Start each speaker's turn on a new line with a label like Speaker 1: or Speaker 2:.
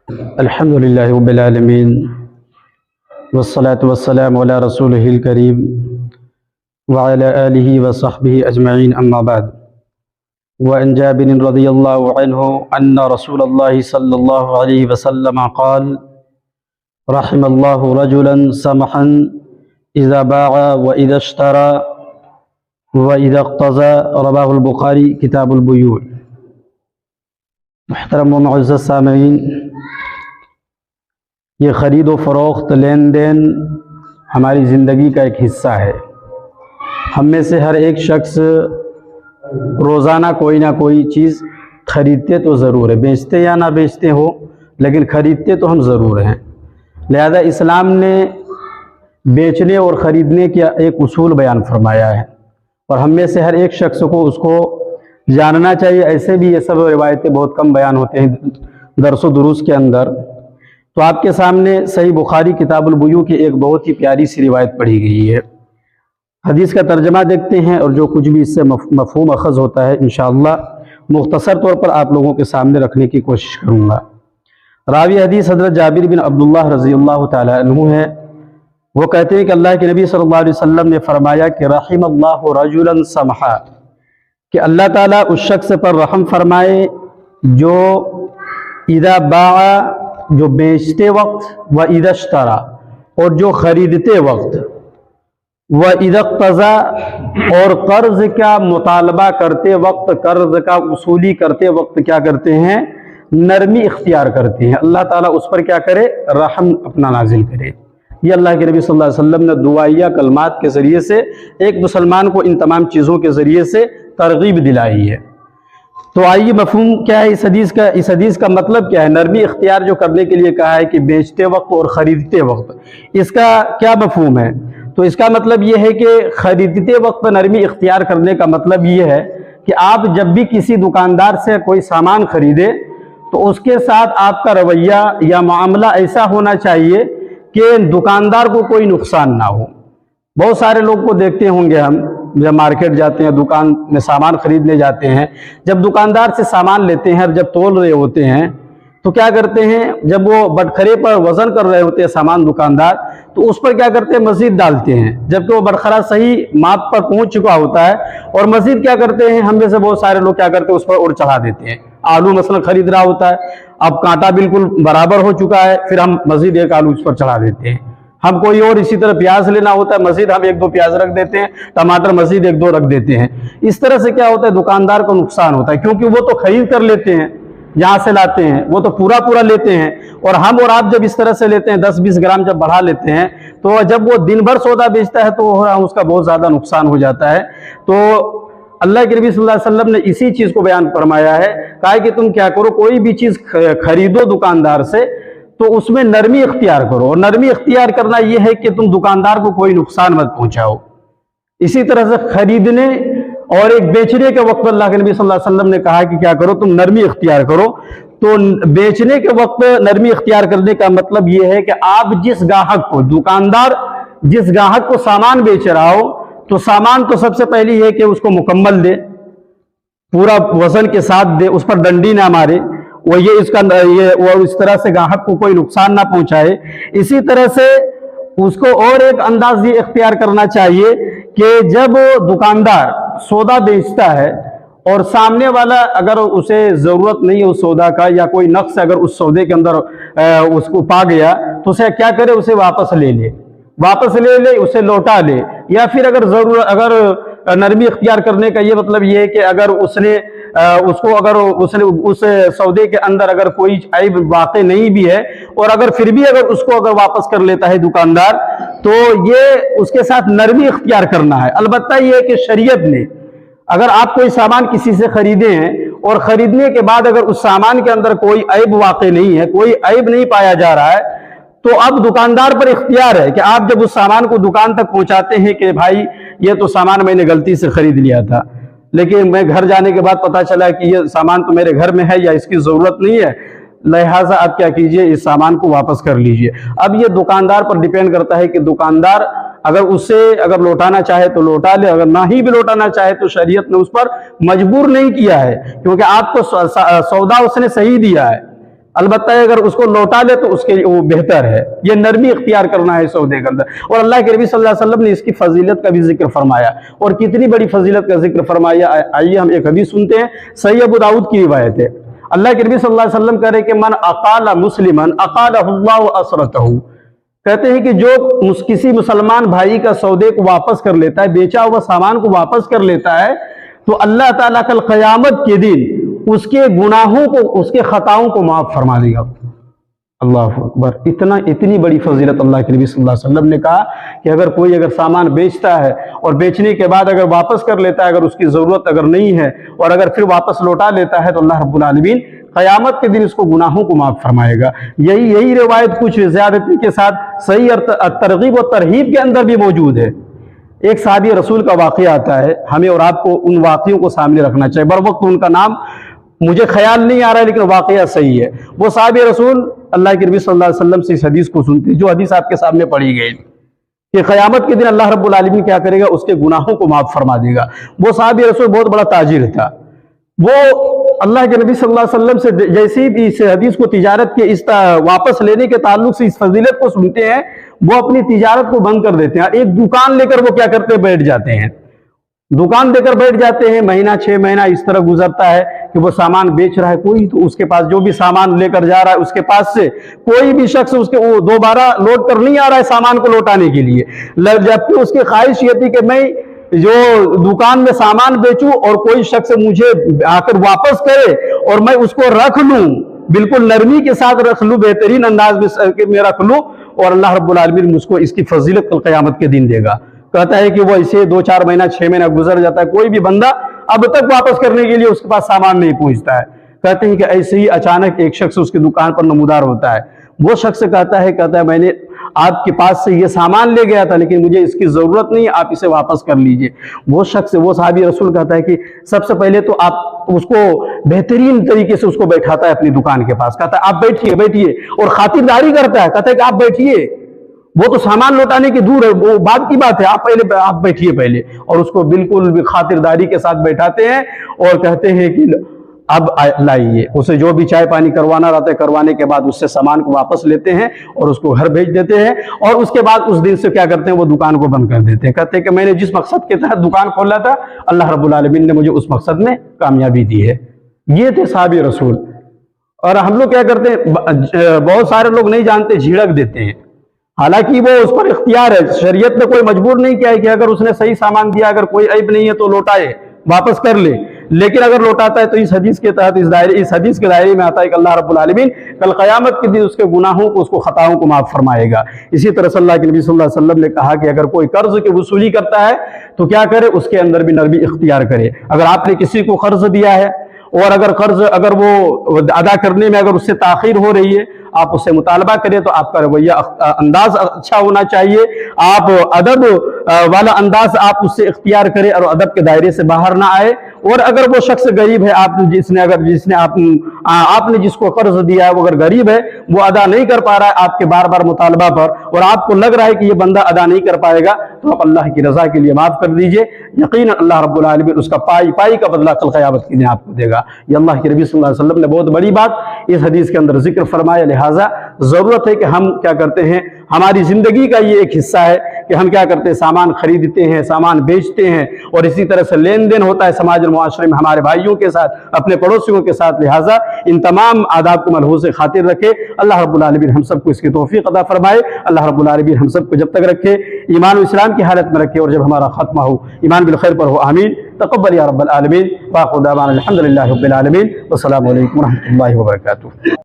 Speaker 1: الحمد لله رب العالمين والصلاة والسلام على رسوله الكريم وعلى آله وصحبه أجمعين أما بعد وعن جابر رضي الله عنه أن رسول الله صلى الله عليه وسلم قال رحم الله رجلا سمحا إذا باع وإذا اشترى وإذا اقتضى رواه البخاري كتاب البيوع۔ محترم و معزز سامعین، یہ خرید و فروخت لین دین ہماری زندگی کا ایک حصہ ہے۔ ہم میں سے ہر ایک شخص روزانہ کوئی نہ کوئی چیز خریدتے تو ضرور ہے، بیچتے یا نہ بیچتے ہو لیکن خریدتے تو ہم ضرور ہیں۔ لہذا اسلام نے بیچنے اور خریدنے کا ایک اصول بیان فرمایا ہے اور ہم میں سے ہر ایک شخص کو اس کو جاننا چاہیے۔ ایسے بھی یہ سب روایتیں بہت کم بیان ہوتے ہیں درس و دروس کے اندر۔ تو آپ کے سامنے صحیح بخاری کتاب البیوع کی ایک بہت ہی پیاری سی روایت پڑھی گئی ہے۔ حدیث کا ترجمہ دیکھتے ہیں اور جو کچھ بھی اس سے مفہوم اخذ ہوتا ہے انشاءاللہ مختصر طور پر آپ لوگوں کے سامنے رکھنے کی کوشش کروں گا۔ راوی حدیث حضرت جابر بن عبداللہ رضی اللہ تعالی عنہ ہے۔ وہ کہتے ہیں کہ اللہ کے نبی صلی اللہ علیہ وسلم نے فرمایا کہ رحم اللہ رجلا سمحا، کہ اللہ تعالیٰ اس شخص پر رحم فرمائے جو اذا باع، جو بیچتے وقت، و اذا اشترا، اور جو خریدتے وقت، و اذا اقتضى، اور قرض کا مطالبہ کرتے وقت، قرض کا وصولی کرتے وقت کیا کرتے ہیں؟ نرمی اختیار کرتے ہیں۔ اللہ تعالیٰ اس پر کیا کرے؟ رحم اپنا نازل کرے۔ یہ اللہ کے نبی صلی اللہ علیہ وسلم نے دعائیہ کلمات کے ذریعے سے ایک مسلمان کو ان تمام چیزوں کے ذریعے سے ترغیب دلائی ہے۔ تو آئیے مفہوم کیا ہے اس حدیث کا؟ اس حدیث کا مطلب کیا ہے؟ نرمی اختیار جو کرنے کے لیے کہا ہے کہ بیچتے وقت اور خریدتے وقت، اس کا کیا مفہوم ہے؟ تو اس کا مطلب یہ ہے کہ خریدتے وقت نرمی اختیار کرنے کا مطلب یہ ہے کہ آپ جب بھی کسی دکاندار سے کوئی سامان خریدے تو اس کے ساتھ آپ کا رویہ یا معاملہ ایسا ہونا چاہیے کہ دکاندار کو کوئی نقصان نہ ہو۔ بہت سارے لوگ کو دیکھتے ہوں گے، ہم جب مارکیٹ جاتے ہیں، دکان میں سامان خریدنے جاتے ہیں، جب دکاندار سے سامان لیتے ہیں اور جب تول رہے ہوتے ہیں تو کیا کرتے ہیں؟ جب وہ بٹخرے پر وزن کر رہے ہوتے ہیں سامان دکاندار، تو اس پر کیا کرتے ہیں؟ مزید ڈالتے ہیں، جبکہ وہ بٹخرا صحیح ماپ پر پہنچ چکا ہوتا ہے، اور مزید کیا کرتے ہیں؟ ہم میں سے بہت سارے لوگ کیا کرتے ہیں؟ اس پر اور چڑھا دیتے ہیں۔ آلو مثلا خرید رہا ہوتا ہے، اب کانٹا بالکل برابر ہو چکا ہے، پھر ہم مزید ایک آلو اس پر چڑھا دیتے ہیں۔ ہم کوئی اور اسی طرح پیاز لینا ہوتا ہے، مزید ہم ایک دو پیاز رکھ دیتے ہیں، ٹماٹر مزید ایک دو رکھ دیتے ہیں۔ اس طرح سے کیا ہوتا ہے؟ دکاندار کو نقصان ہوتا ہے، کیونکہ وہ تو خرید کر لیتے ہیں، جہاں سے لاتے ہیں وہ تو پورا لیتے ہیں، اور ہم اور آپ جب اس طرح سے لیتے ہیں 10-20 گرام جب بڑھا لیتے ہیں تو جب وہ دن بھر سودا بیچتا ہے تو اس کا بہت زیادہ نقصان ہو جاتا ہے۔ تو اللہ کے نبی صلی اللہ علیہ وسلم نے اسی چیز کو بیان فرمایا ہے، کہا کہ تم کیا کرو، کوئی بھی چیز خریدو دکاندار سے تو اس میں نرمی اختیار کرو، اور نرمی اختیار کرنا یہ ہے کہ تم دکاندار کو کوئی نقصان مت پہنچاؤ۔ اسی طرح سے خریدنے اور ایک بیچنے کے وقت اللہ کے نبی صلی اللہ علیہ وسلم نے کہا کہ کیا کرو، تم نرمی اختیار کرو۔ تو بیچنے کے وقت نرمی اختیار کرنے کا مطلب یہ ہے کہ آپ جس گاہک کو، دکاندار جس گاہک کو سامان بیچ رہا ہو تو سامان تو سب سے پہلی ہے کہ اس کو مکمل دے، پورا وزن کے ساتھ دے، اس پر ڈنڈی نہ مارے، اور اس طرح سے گاہک کو کوئی نقصان نہ پہنچائے۔ اسی طرح سے اس کو اور ایک انداز یہ اختیار کرنا چاہیے کہ جب دکاندار سودا بیچتا ہے اور سامنے والا اگر اسے ضرورت نہیں ہے اس سودا کا، یا کوئی نقص اگر اس سودے کے اندر اس کو پا گیا تو اسے کیا کرے؟ اسے واپس لے لے، اسے لوٹا لے، یا پھر اگر نرمی اختیار کرنے کا یہ مطلب یہ ہے کہ اگر اس نے اس سودے کے اندر اگر کوئی عیب واقع نہیں بھی ہے، اور اگر پھر بھی اگر اس کو واپس کر لیتا ہے دکاندار، تو یہ اس کے ساتھ نرمی اختیار کرنا ہے۔ البتہ یہ ہے کہ شریعت نے اگر آپ کوئی سامان کسی سے خریدے ہیں اور خریدنے کے بعد اگر اس سامان کے اندر کوئی عیب واقع نہیں ہے، کوئی عیب نہیں پایا جا رہا ہے، تو اب دکاندار پر اختیار ہے کہ آپ جب اس سامان کو دکان تک پہنچاتے ہیں کہ بھائی یہ تو سامان میں نے غلطی سے خرید لیا تھا، لیکن میں گھر جانے کے بعد پتہ چلا کہ یہ سامان تو میرے گھر میں ہے یا اس کی ضرورت نہیں ہے، لہٰذا آپ کیا کیجئے؟ اس سامان کو واپس کر لیجئے۔ اب یہ دکاندار پر ڈیپینڈ کرتا ہے کہ دکاندار اگر لوٹانا چاہے تو لوٹا لے، اگر نہ ہی بھی لوٹانا چاہے تو شریعت نے اس پر مجبور نہیں کیا ہے، کیونکہ آپ کو سودا اس نے صحیح دیا ہے۔ البتہ اگر اس کو لوٹا لے تو اس کے وہ بہتر ہے. یہ نرمی اختیار کرنا ہے سودے کے اندر. اور اللہ کے نبی صلی اللہ علیہ وسلم نے اس کی فضیلت کا بھی ذکر فرمایا, اور کتنی بڑی فضیلت کا ذکر فرمایا. آئیے ہم ایک حدیث سنتے ہیں, صحیح ابو داؤد کی روایت ہے. اللہ کے نبی صلی اللہ علیہ وسلم کہہ رہے کہ من اقال مسلمن اقالہ اللہ اسرتہ, کہتے ہیں کہ جو کسی مسلمان بھائی کا سودے کو واپس کر لیتا ہے, بیچا ہوا سامان کو واپس کر لیتا ہے, تو اللہ تعالیٰ کل قیامت کے دن اس کے گناہوں کو, اس کے خطاؤں کو معاف فرما دے گا. اللہ اکبر. اتنی بڑی فضیلت اللہ کے نبی صلی اللہ علیہ وسلم نے کہا کہ اگر سامان بیچتا ہے اور بیچنے کے بعد اگر واپس کر لیتا ہے, اگر اس کی ضرورت اگر نہیں ہے, اور اگر پھر واپس لوٹا لیتا ہے, تو اللہ رب العالمین قیامت کے دن اس کو گناہوں کو معاف فرمائے گا. یہی روایت کچھ زیادتی کے ساتھ صحیح ترغیب و ترہیب کے اندر بھی موجود ہے. ایک صحابی رسول کا واقعہ آتا ہے, ہمیں اور آپ کو ان واقعوں کو سامنے رکھنا چاہیے. بر وقت ان کا نام مجھے خیال نہیں آ رہا ہے, لیکن واقعہ صحیح ہے. وہ صحابی رسول اللہ کے نبی صلی اللہ علیہ وسلم سے اس حدیث کو سنتے, جو حدیث آپ کے سامنے پڑھی گئی کہ قیامت کے دن اللہ رب العالمین کیا کرے گا, اس کے گناہوں کو معاف فرما دے گا. وہ صحابی رسول بہت بڑا تاجر تھا. وہ اللہ کے نبی صلی اللہ علیہ وسلم سے جیسے بھی اس حدیث کو تجارت کے اس واپس لینے کے تعلق سے اس فضیلت کو سنتے ہیں, وہ اپنی تجارت کو بند کر دیتے ہیں. ایک دکان لے کر وہ کیا کرتے بیٹھ جاتے ہیں, دکان دے کر بیٹھ جاتے ہیں. مہینہ 6 مہینہ اس طرح گزرتا ہے کہ وہ سامان بیچ رہا ہے, کوئی تو اس کے پاس جو بھی سامان لے کر جا رہا ہے اس کے پاس سے کوئی بھی شخص اس کے وہ دوبارہ لوٹ کر نہیں آ رہا ہے سامان کو لوٹانے کے لیے. جبکہ اس کی خواہش یہ تھی کہ میں جو دکان میں سامان بیچوں اور کوئی شخص مجھے آ کر واپس کرے اور میں اس کو رکھ لوں, بالکل نرمی کے ساتھ رکھ لوں, بہترین انداز میں رکھ لوں, اور اللہ رب العالمین مجھ کو اس کی فضیلت کل قیامت کے دن دے گا. کہتا ہے کہ وہ اسے 2-4 مہینہ 6 مہینہ گزر جاتا ہے, کوئی بھی بندہ اب تک واپس کرنے کے لیے اس کے پاس سامان نہیں پہنچتا ہے. کہتے ہیں کہ ایسے ہی اچانک ایک شخص اس کی دکان پر نمودار ہوتا ہے. وہ شخص کہتا ہے میں نے آپ کے پاس سے یہ سامان لے گیا تھا, لیکن مجھے اس کی ضرورت نہیں, آپ اسے واپس کر لیجئے. وہ صحابی رسول کہتا ہے کہ سب سے پہلے تو آپ اس کو بہترین طریقے سے اس کو بیٹھاتا ہے اپنی دکان کے پاس. کہتا ہے آپ بیٹھیے, اور خاطرداری کرتا ہے. کہتا ہے کہ آپ بیٹھیے, وہ تو سامان لوٹانے کی دور ہے, وہ بعد کی بات ہے, آپ بیٹھیے پہلے. اور اس کو بالکل خاطرداری کے ساتھ بیٹھاتے ہیں اور کہتے ہیں کہ اب لائیے. اسے جو بھی چائے پانی کروانا رہتا ہے, کروانے کے بعد اس سے سامان کو واپس لیتے ہیں اور اس کو گھر بھیج دیتے ہیں. اور اس کے بعد اس دن سے کیا کرتے ہیں, وہ دکان کو بند کر دیتے ہیں. کہتے ہیں کہ میں نے جس مقصد کے تحت دکان کھولا تھا, اللہ رب العالمین نے مجھے اس مقصد میں کامیابی دی ہے. یہ تھے صحابی رسول. اور ہم لوگ کیا کرتے ہیں, بہت سارے لوگ نہیں جانتے, جھڑک دیتے ہیں. حالانکہ وہ اس پر اختیار ہے, شریعت نے کوئی مجبور نہیں کیا ہے کہ اگر اس نے صحیح سامان دیا, اگر کوئی عیب نہیں ہے تو لوٹائے, واپس کر لے. لیکن اگر لوٹاتا ہے تو اس حدیث کے تحت اس حدیث کے دائرے میں آتا ہے کہ اللہ رب العالمین کل قیامت کے دن اس کے گناہوں کو, اس کو خطاؤں کو معاف فرمائے گا. اسی طرح صلی اللہ کے نبی صلی اللہ علیہ وسلم نے کہا کہ اگر کوئی قرض کی وصولی کرتا ہے تو کیا کرے, اس کے اندر بھی نرمی اختیار کرے. اگر آپ نے کسی کو قرض دیا ہے اور اگر وہ ادا کرنے میں اگر اس سے تاخیر ہو رہی ہے, آپ اس سے مطالبہ کریں تو آپ کا رویہ انداز اچھا ہونا چاہیے. آپ ادب والا انداز آپ اس سے اختیار کریں اور ادب کے دائرے سے باہر نہ آئے. اور اگر وہ شخص غریب ہے, آپ نے جس کو قرض دیا ہے وہ اگر غریب ہے, وہ ادا نہیں کر پا رہا ہے آپ کے بار بار مطالبہ پر, اور آپ کو لگ رہا ہے کہ یہ بندہ ادا نہیں کر پائے گا, تو آپ اللہ کی رضا کے لیے معاف کر دیجئے. یقیناً اللہ رب العالمین اس کا پائی کا بدلہ کل قیامت کے دن آپ کو دے گا. یہ اللہ کے نبی صلی اللہ علیہ وسلم نے بہت بڑی بات اس حدیث کے اندر ذکر فرمایا. لہٰذا ضرورت ہے کہ ہم کیا کرتے ہیں, ہماری زندگی کا یہ ایک حصہ ہے کہ ہم کیا کرتے ہیں, سامان خریدتے ہیں, سامان بیچتے ہیں, اور اسی طرح سے لین دین ہوتا ہے سماج اور معاشرے میں ہمارے بھائیوں کے ساتھ, اپنے پڑوسیوں کے ساتھ. لہٰذا ان تمام آداب کو ملحوظ خاطر رکھے. اللہ رب العالمین ہم سب کو اس کی توفیق عطا فرمائے. اللہ رب العالمین ہم سب کو جب تک رکھے ایمان و اسلام کی حالت میں رکھے, اور جب ہمارا خاتمہ ہو ایمان بالخیر پر ہو. آمین. تقبل یا رب العالمین. وآخر دعوانا الحمدللہ رب العالمین. والسلام علیکم ورحمۃ اللہ وبرکاتہ.